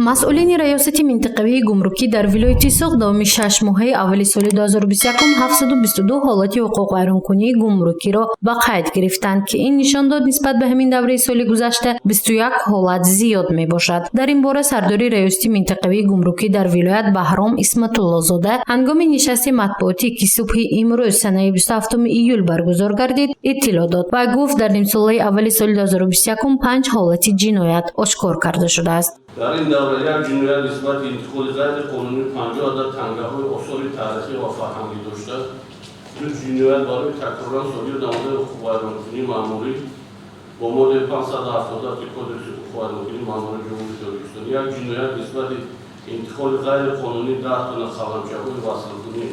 مسئولین ریاست منطقوی گمرکی در ولایت سوق داوم 6 ماهه اول سال 2021 722 حالت حقوق ویرانکنی گمرکی را به قید گرفتند که این نشان داد نسبت به همین دوره سال گذشته 21 حالت زیاد می باشد. در این باره سردار ریاست منطقوی گمرکی در ولایت بهرام اسمت الله زاده هنگام نشست مطبوعاتی که صبح امروز سنه 27 ایول برگزار گردید اطلاع داد و گفت در نیم ساله اول سال 2021 5 حالت جنایت آشکار کرده شده است. در این دوره جنایت نسبت انتقال غیر قانونی 50 عدد تنگه‌های اصول تاریخی و فرهنگی داشته. دو جنایت برای تکرار سالی نموده حقوق ویرانکنی مأموری با ماده 570 کد حقوق ویرانکنی مأموری جمهوری تاجیکستان. یک جنایت نسبت انتقال غیر قانونی 10 تن خرمچه‌های وصل‌کنی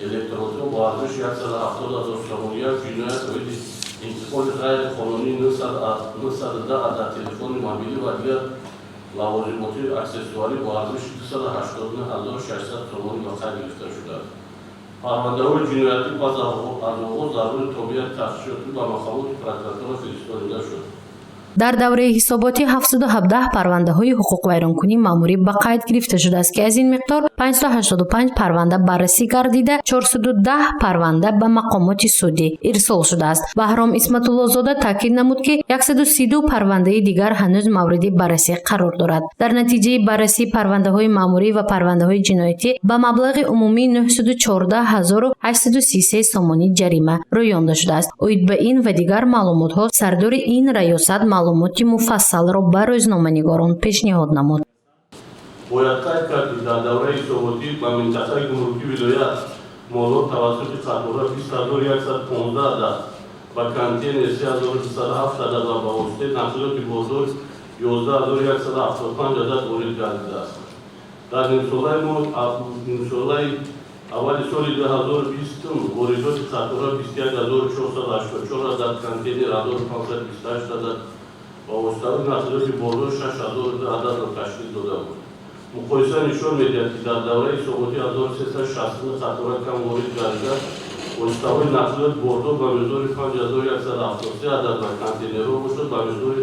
الکترونیکی با ارزش 170,000 سوم. یک جنایت باید انتقال غیر قانونی 910 عدد تلفن موبیلی و دیگر لوازماتی اکسسواری با ارزش 289,600 تومان به قید گرفته شده است. پرونده‌های جنایتی پس از آغاز ضرور تابعیت تحقیقاتی به مقامات پرокуратура فرستاده شد. در دوره حساباتی 717 پرونده های حقوق ویرانکنی مأموری به قید گرفته شده است که از این مقدار 585 پرونده بررسی گردیده 410 پرونده به مقامات سودی ارسال شده است. بهرام اسمت الله زاده تاکید نمود که 132 پرونده دیگر هنوز مورد بررسی قرار دارد. در نتیجه بررسی پرونده های مأموری و پرونده های جنایتی به مبلغ عمومی 914,833 سومانی جریمه رویانده شده است. اوید به این و دیگر معلومات ها سردار این ریاست معلومات مفصل را به روزنامه‌نگاران پیشنهاد نمود. باید قید کرد که در دوره حساباتی به منطقه گمرکی ولایت مالات توسط قطارها 20,115 عدد و کانتین 3,207 عدد و به واسطه نقلیات بازار 11,175 عدد وارد گردیده است. در نیم اول سال 2020 واردات قطارها 21,484 عدد، کانتین 1,528 عدد و واسطه نقلیات بازار 6,002 عدد را تشکیل داده بود. مقایسه نشان می‌دهد که در دوره حساباتی 1,360 قطارها کم وارد گردیده، واسطه نقلیات بردار به مقدار 5,173 عدد و کانتینرها باشد به مقدار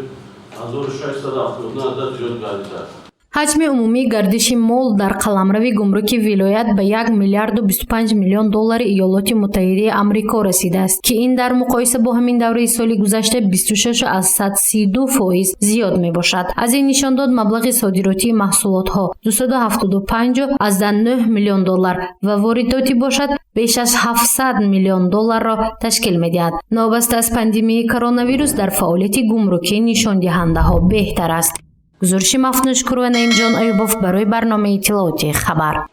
1,679 عدد زیاد گردیده است. حجم عمومی گردش مال در قلمرو گمرک ولایت به 1 میلیارد و 25 میلیون دلار ایالات متحده آمریکا رسیده است که این در مقایسه با همین دوره سال گذشته 26.132% زیاد می باشد. از این نشان داد مبلغ صادراتی محصولات ها 275.9 میلیون دلار و وارداتی باشد بیش از 700 میلیون دلار را تشکیل می دهد. نوبسته از پاندمی کرونا ویروس در فعالیت گمرکی نشان دهنده ها بهتر است. گزارش مفنوش کرو نعیم جان ایوبوف برای برنامه اطلاعاتی خبر.